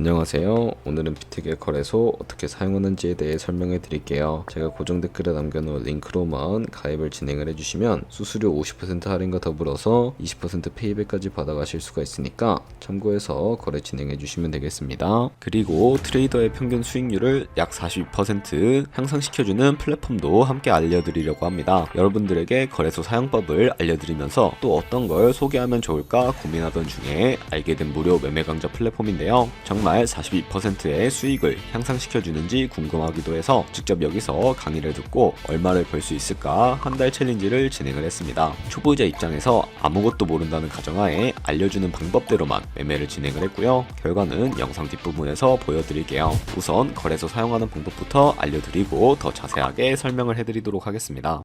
안녕하세요. 오늘은 비트겟 거래소 어떻게 사용하는지에 대해 설명해 드릴게요. 제가 고정 댓글에 남겨놓은 링크로만 가입을 진행을 해주시면 수수료 50% 할인과 더불어서 20% 페이백까지 받아가실 수가 있으니까 참고해서 거래 진행해 주시면 되겠습니다. 그리고 트레이더의 평균 수익률을 약 42% 향상시켜주는 플랫폼도 함께 알려드리려고 합니다. 여러분들에게 거래소 사용법을 알려드리면서 또 어떤 걸 소개하면 좋을까 고민하던 중에 알게 된 무료 매매 강좌 플랫폼인데요. 정말 42%의 수익을 향상시켜주는지 궁금하기도 해서 직접 여기서 강의를 듣고 얼마를 벌 수 있을까 한 달 챌린지를 진행을 했습니다. 초보자 입장에서 아무것도 모른다는 가정하에 알려주는 방법대로만 매매를 진행을 했고요. 결과는 영상 뒷부분에서 보여드릴게요. 우선 거래소 사용하는 방법부터 알려드리고 더 자세하게 설명을 해드리도록 하겠습니다.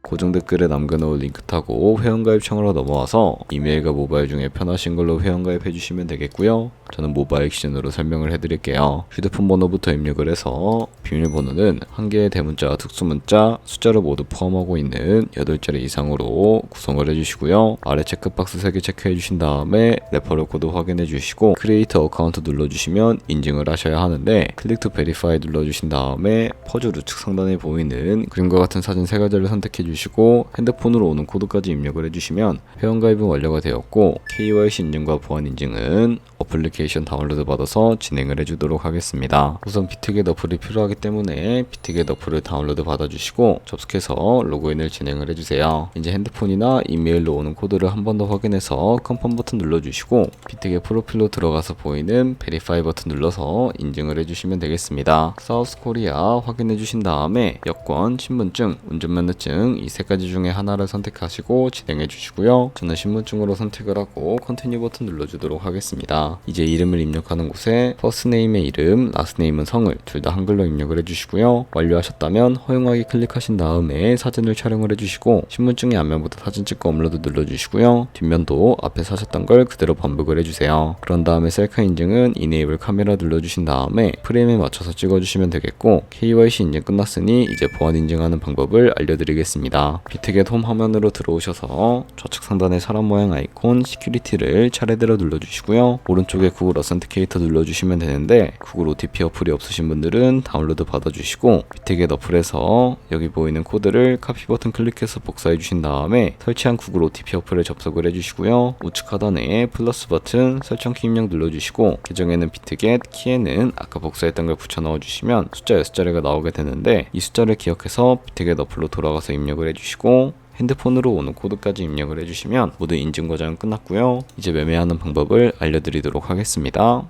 고정 댓글에 남겨놓은 링크 타고 회원가입창으로 넘어와서 이메일과 모바일 중에 편하신 걸로 회원가입 해주시면 되겠고요. 저는 모바일 기준으로 설명을 해드릴게요. 휴대폰 번호부터 입력을 해서 비밀번호는 한 개의 대문자, 특수문자, 숫자를 모두 포함하고 있는 8자리 이상으로 구성을 해주시고요. 아래 체크박스 3개 체크해 주신 다음에 레퍼럴 코드 확인해 주시고 크리에이터 어카운트 눌러주시면 인증을 하셔야 하는데 클릭 투 베리파이 눌러주신 다음에 퍼즐 우측 상단에 보이는 그림과 같은 사진 3가지를 선택해 주시고 핸드폰으로 오는 코드까지 입력을 해주시면 회원가입은 완료가 되었고 KYC 인증과 보안 인증은 어플리케이션 다운로드 받아서 진행을 해주도록 하겠습니다. 우선 비트겟 어플이 필요하기 때문에 비트겟 어플을 다운로드 받아주시고 접속해서 로그인을 진행을 해주세요. 이제 핸드폰이나 이메일로 오는 코드를 한 번 더 확인해서 컨펌 버튼 눌러주시고 비트겟 프로필로 들어가서 보이는 베리파이 버튼 눌러서 인증을 해주시면 되겠습니다. 사우스 코리아 확인해주신 다음에 여권, 신분증, 운전면허증 이 3가지 중에 하나를 선택하시고 진행해 주시고요. 저는 신분증으로 선택을 하고 컨티뉴 버튼 눌러주도록 하겠습니다. 이제 이름을 입력하는 곳에 퍼스트네임의 이름, 라스트네임은 성을 둘 다 한글로 입력을 해주시고요. 완료하셨다면 허용하기 클릭하신 다음에 사진을 촬영을 해주시고 신분증의 앞면부터 사진 찍고 업로드 눌러주시고요. 뒷면도 앞에 사셨던 걸 그대로 반복을 해주세요. 그런 다음에 셀카 인증은 이네이블 카메라 눌러주신 다음에 프레임에 맞춰서 찍어주시면 되겠고 KYC 인증 끝났으니 이제 보안 인증하는 방법을 알려드리겠습니다. 비트겟 홈 화면으로 들어오셔서 좌측 상단의 사람 모양 아이콘 시큐리티를 차례대로 눌러주시고요. 오른쪽에 구글 어센티케이터 눌러주시면 되는데 구글 OTP 어플이 없으신 분들은 다운로드 받아주시고 비트겟 어플에서 여기 보이는 코드를 카피 버튼 클릭해서 복사해 주신 다음에 설치한 구글 OTP 어플에 접속을 해주시고요. 우측 하단에 플러스 버튼 설정키 입력 눌러주시고 계정에는 비트겟, 키에는 아까 복사했던 걸 붙여 넣어주시면 숫자 6자리가 나오게 되는데 이 숫자를 기억해서 비트겟 어플로 돌아가서 입력을 해주시고 핸드폰으로 오는 코드까지 입력을 해주시면 모두 인증 과정은 끝났고요. 이제 매매하는 방법을 알려드리도록 하겠습니다.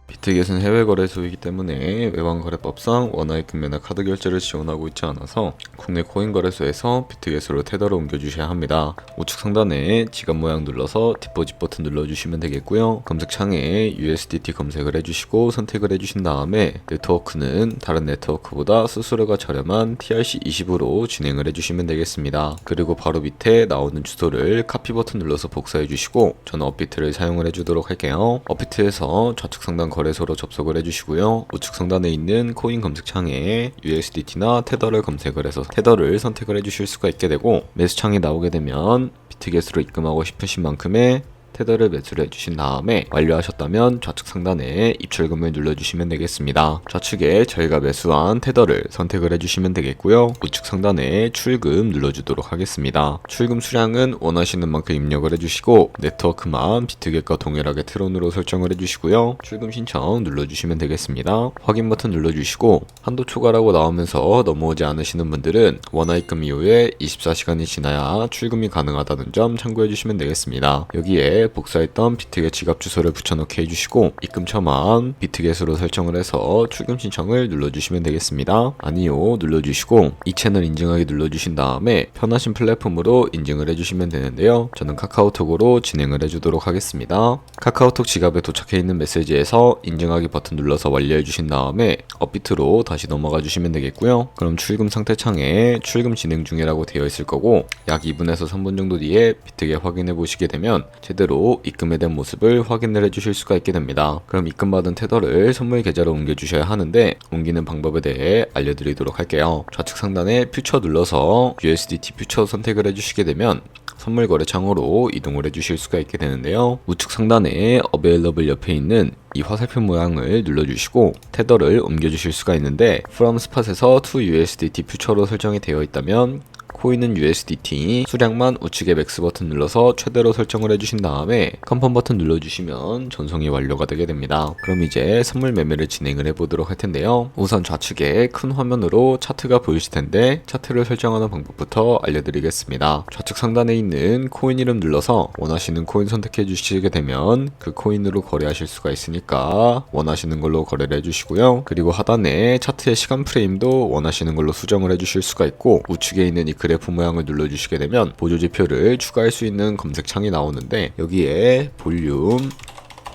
비트겟은 해외 거래소이기 때문에 외환거래법상 원화입금 매나 카드 결제를 지원하고 있지 않아서 국내 코인 거래소에서 비트겟으로 테더를 옮겨주셔야 합니다. 우측 상단에 지갑 모양 눌러서 디포짓 버튼 눌러주시면 되겠고요. 검색창에 USDT 검색을 해주시고 선택을 해주신 다음에 네트워크는 다른 네트워크보다 수수료가 저렴한 TRC20으로 진행을 해주시면 되겠습니다. 그리고 바로 밑에 나오는 주소를 카피 버튼 눌러서 복사해 주시고 저는 업비트를 사용을 해주도록 할게요. 업비트에서 좌측 상단 거래소로 접속을 해주시고요. 우측 상단에 있는 코인 검색창에 USDT나 테더를 검색을 해서 테더를 선택을 해주실 수가 있게 되고 매수창이 나오게 되면 비트겟으로 입금하고 싶으신 만큼의 테더를 매수를 해주신 다음에 완료하셨다면 좌측 상단에 입출금을 눌러주시면 되겠습니다. 좌측에 저희가 매수한 테더를 선택을 해주시면 되겠고요. 우측 상단에 출금 눌러주도록 하겠습니다. 출금 수량은 원하시는 만큼 입력을 해주시고 네트워크만 비트겟과 동일하게 트론으로 설정을 해주시고요. 출금 신청 눌러주시면 되겠습니다. 확인 버튼 눌러주시고 한도 초과라고 나오면서 넘어오지 않으시는 분들은 원화입금 이후에 24시간이 지나야 출금이 가능하다는 점 참고해주시면 되겠습니다. 여기에 복사했던 비트겟 지갑 주소를 붙여넣기 해주시고 입금처만 비트겟으로 설정을 해서 출금 신청을 눌러주시면 되겠습니다. 아니요 눌러주시고 이 채널 인증하기 눌러주신 다음에 편하신 플랫폼으로 인증을 해주시면 되는데요. 저는 카카오톡으로 진행을 해주도록 하겠습니다. 카카오톡 지갑에 도착해 있는 메시지에서 인증하기 버튼 눌러서 완료해주신 다음에 업비트로 다시 넘어가 주시면 되겠고요. 그럼 출금 상태 창에 출금 진행 중이라고 되어 있을 거고 약 2분에서 3분 정도 뒤에 비트겟 확인해 보시게 되면 제대로 그대로 입금에 대한 모습을 확인을 해주실 수가 있게 됩니다. 그럼 입금받은 테더를 선물 계좌로 옮겨주셔야 하는데 옮기는 방법에 대해 알려드리도록 할게요. 좌측 상단에 퓨처 눌러서 USDT 퓨처 선택을 해주시게 되면 선물 거래창으로 이동을 해주실 수가 있게 되는데요. 우측 상단에 Available 옆에 있는 이 화살표 모양을 눌러주시고 테더를 옮겨주실 수가 있는데 From Spot에서 to USDT 퓨처로 설정이 되어 있다면 코인은 USDT 수량만 우측에 맥스 버튼 눌러서 최대로 설정을 해주신 다음에 컨펌 버튼 눌러주시면 전송이 완료가 되게 됩니다. 그럼 이제 선물 매매를 진행을 해보도록 할 텐데요. 우선 좌측에 큰 화면으로 차트가 보이실 텐데 차트를 설정하는 방법부터 알려드리겠습니다. 좌측 상단에 있는 코인 이름 눌러서 원하시는 코인 선택해 주시게 되면 그 코인으로 거래하실 수가 있으니까 원하시는 걸로 거래를 해주시고요. 그리고 하단에 차트의 시간 프레임도 원하시는 걸로 수정을 해주실 수가 있고 우측에 있는 이 그래프 모양을 눌러주시게 되면 보조지표를 추가할 수 있는 검색창이 나오는데 여기에 볼륨,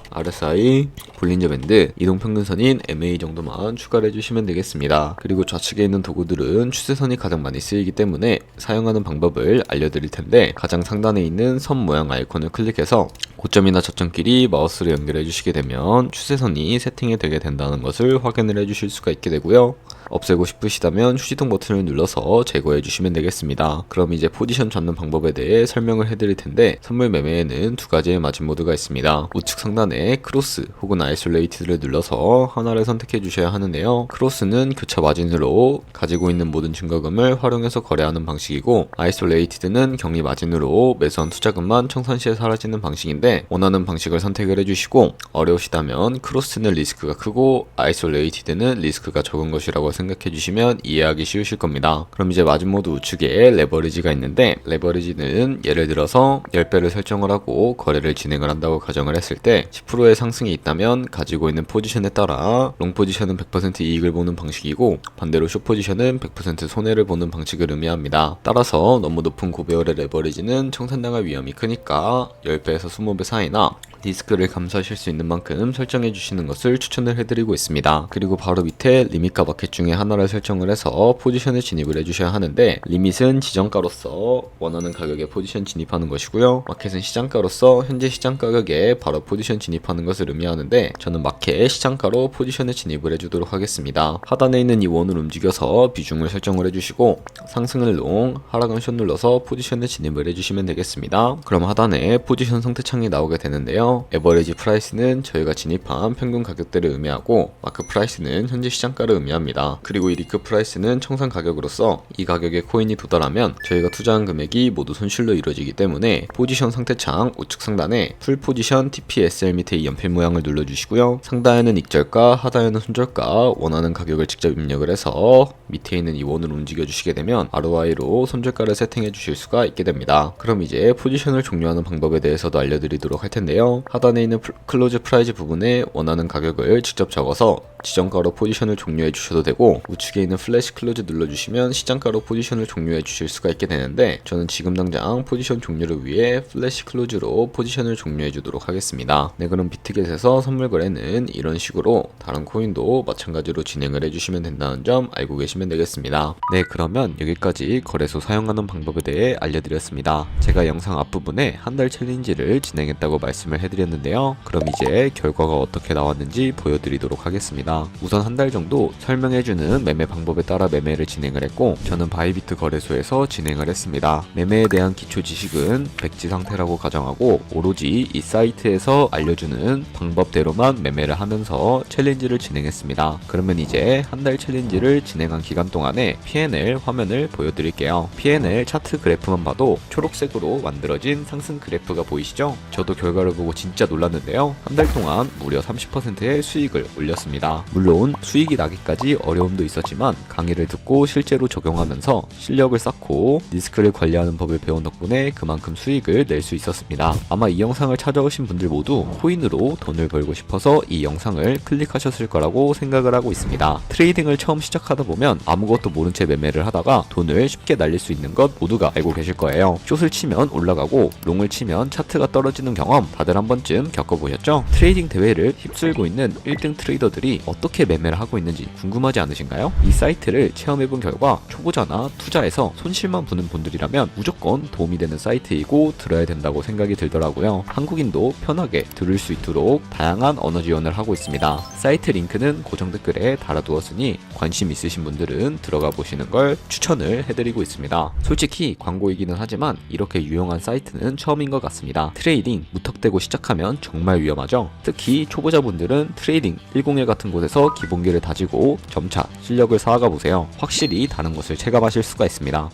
RSI, 볼린저 밴드, 이동평균선인 MA 정도만 추가를 해주시면 되겠습니다. 그리고 좌측에 있는 도구들은 추세선이 가장 많이 쓰이기 때문에 사용하는 방법을 알려드릴 텐데 가장 상단에 있는 선 모양 아이콘을 클릭해서 고점이나 저점끼리 마우스로 연결해 주시게 되면 추세선이 세팅이 되게 된다는 것을 확인을 해 주실 수가 있게 되고요. 없애고 싶으시다면 휴지통 버튼을 눌러서 제거해 주시면 되겠습니다. 그럼 이제 포지션 잡는 방법에 대해 설명을 해드릴 텐데 선물 매매에는 두 가지의 마진 모드가 있습니다. 우측 상단에 크로스 혹은 아이솔레이티드를 눌러서 하나를 선택해 주셔야 하는데요. 크로스는 교차 마진으로 가지고 있는 모든 증거금을 활용해서 거래하는 방식이고 아이솔레이티드는 격리 마진으로 매수한 투자금만 청산시에 사라지는 방식인데 원하는 방식을 선택을 해주시고 어려우시다면 크로스는 리스크가 크고 아이솔레이티드는 리스크가 적은 것이라고 생각해 주시면 이해하기 쉬우실 겁니다. 그럼 이제 마진 모드 우측에 레버리지가 있는데 레버리지는 예를 들어서 10배를 설정을 하고 거래를 진행을 한다고 가정을 했을 때 10%의 상승이 있다면 가지고 있는 포지션에 따라 롱 포지션은 100% 이익을 보는 방식이고 반대로 숏 포지션은 100% 손해를 보는 방식을 의미합니다. 따라서 너무 높은 고배열의 레버리지는 청산당할 위험이 크니까 10배에서 20배 사이나 리스크를 감수하실 수 있는 만큼 설정해 주시는 것을 추천을 해드리고 있습니다. 그리고 바로 밑에 리밋과 마켓 중에 하나를 설정을 해서 포지션을 진입을 해주셔야 하는데 리밋은 지정가로서 원하는 가격에 포지션 진입하는 것이고요. 마켓은 시장가로서 현재 시장 가격에 바로 포지션 진입하는 것을 의미하는데 저는 마켓 시장가로 포지션을 진입을 해주도록 하겠습니다. 하단에 있는 이 원을 움직여서 비중을 설정을 해주시고 상승을 롱, 하락은 숏 눌러서 포지션을 진입을 해주시면 되겠습니다. 그럼 하단에 포지션 상태창이 나오게 되는데요. 에버리지 프라이스는 저희가 진입한 평균 가격대를 의미하고 마크 프라이스는 현재 시장가를 의미합니다. 그리고 이 리크 프라이스는 청산 가격으로서 이 가격에 코인이 도달하면 저희가 투자한 금액이 모두 손실로 이루어지기 때문에 포지션 상태창 우측 상단에 풀 포지션 TPSL 밑에 이 연필 모양을 눌러주시고요. 상단에는 익절가, 하단에는 손절가 원하는 가격을 직접 입력을 해서 밑에 있는 이 원을 움직여 주시게 되면 ROI로 손절가를 세팅해 주실 수가 있게 됩니다. 그럼 이제 포지션을 종료하는 방법에 대해서도 알려드리도록 할 텐데요. 하단에 있는 클로즈 프라이즈 부분에 원하는 가격을 직접 적어서 지정가로 포지션을 종료해 주셔도 되고 우측에 있는 플래시 클로즈 눌러주시면 시장가로 포지션을 종료해 주실 수가 있게 되는데 저는 지금 당장 포지션 종료를 위해 플래시 클로즈로 포지션을 종료해 주도록 하겠습니다. 네, 그럼 비트겟에서 선물 거래는 이런 식으로 다른 코인도 마찬가지로 진행을 해주시면 된다는 점 알고 계시면 되겠습니다. 네, 그러면 여기까지 거래소 사용하는 방법에 대해 알려드렸습니다. 제가 영상 앞부분에 한 달 챌린지를 진행했다고 말씀을 해드렸는데요. 그럼 이제 결과가 어떻게 나왔는지 보여드리도록 하겠습니다. 우선 한 달 정도 설명해주는 매매 방법에 따라 매매를 진행을 했고 저는 바이비트 거래소에서 진행을 했습니다. 매매에 대한 기초 지식은 백지 상태라고 가정하고 오로지 이 사이트에서 알려주는 방법대로만 매매를 하면서 챌린지를 진행했습니다. 그러면 이제 한 달 챌린지를 진행한 기간 동안에 P&L 화면을 보여드릴게요. P&L 차트 그래프만 봐도 초록색으로 만들어진 상승 그래프가 보이시죠? 저도 결과를 보고 진짜 놀랐는데요. 한 달 동안 무려 30%의 수익을 올렸습니다. 물론 수익이 나기까지 어려움도 있었지만 강의를 듣고 실제로 적용하면서 실력을 쌓고 리스크를 관리하는 법을 배운 덕분에 그만큼 수익을 낼 수 있었습니다. 아마 이 영상을 찾아오신 분들 모두 코인으로 돈을 벌고 싶어서 이 영상을 클릭하셨을 거라고 생각을 하고 있습니다. 트레이딩을 처음 시작하다 보면 아무것도 모른 채 매매를 하다가 돈을 쉽게 날릴 수 있는 것 모두가 알고 계실 거예요. 숏을 치면 올라가고 롱을 치면 차트가 떨어지는 경험 다들 한 번쯤 겪어보셨죠? 트레이딩 대회를 휩쓸고 있는 1등 트레이더들이 어떻게 매매를 하고 있는지 궁금하지 않으신가요? 이 사이트를 체험해본 결과 초보자나 투자에서 손실만 보는 분들이라면 무조건 도움이 되는 사이트이고 들어야 된다고 생각이 들더라고요. 한국인도 편하게 들을 수 있도록 다양한 언어 지원을 하고 있습니다. 사이트 링크는 고정 댓글에 달아두었으니 관심 있으신 분들은 들어가 보시는 걸 추천을 해드리고 있습니다. 솔직히 광고이기는 하지만 이렇게 유용한 사이트는 처음인 것 같습니다. 트레이딩 무턱대고 시작하면 정말 위험하죠. 특히 초보자분들은 트레이딩 101 같은 곳에서 기본기를 다지고 점차 실력을 쌓아가 보세요. 확실히 다른 것을 체감하실 수가 있습니다.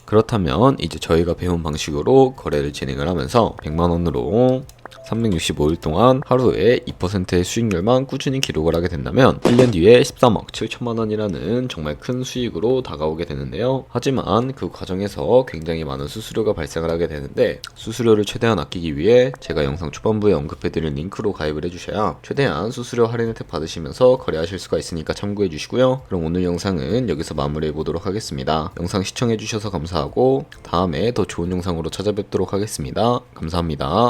그렇다면 이제 저희가 배운 방식으로 거래를 진행을 하면서 100만원으로 365일 동안 하루에 2%의 수익률만 꾸준히 기록을 하게 된다면 1년 뒤에 13억 7천만원이라는 정말 큰 수익으로 다가오게 되는데요. 하지만 그 과정에서 굉장히 많은 수수료가 발생을 하게 되는데 수수료를 최대한 아끼기 위해 제가 영상 초반부에 언급해드린 링크로 가입을 해주셔야 최대한 수수료 할인 혜택 받으시면서 거래하실 수가 있으니까 참고해 주시고요. 그럼 오늘 영상은 여기서 마무리해 보도록 하겠습니다. 영상 시청해 주셔서 감사하고 다음에 더 좋은 영상으로 찾아뵙도록 하겠습니다. 감사합니다.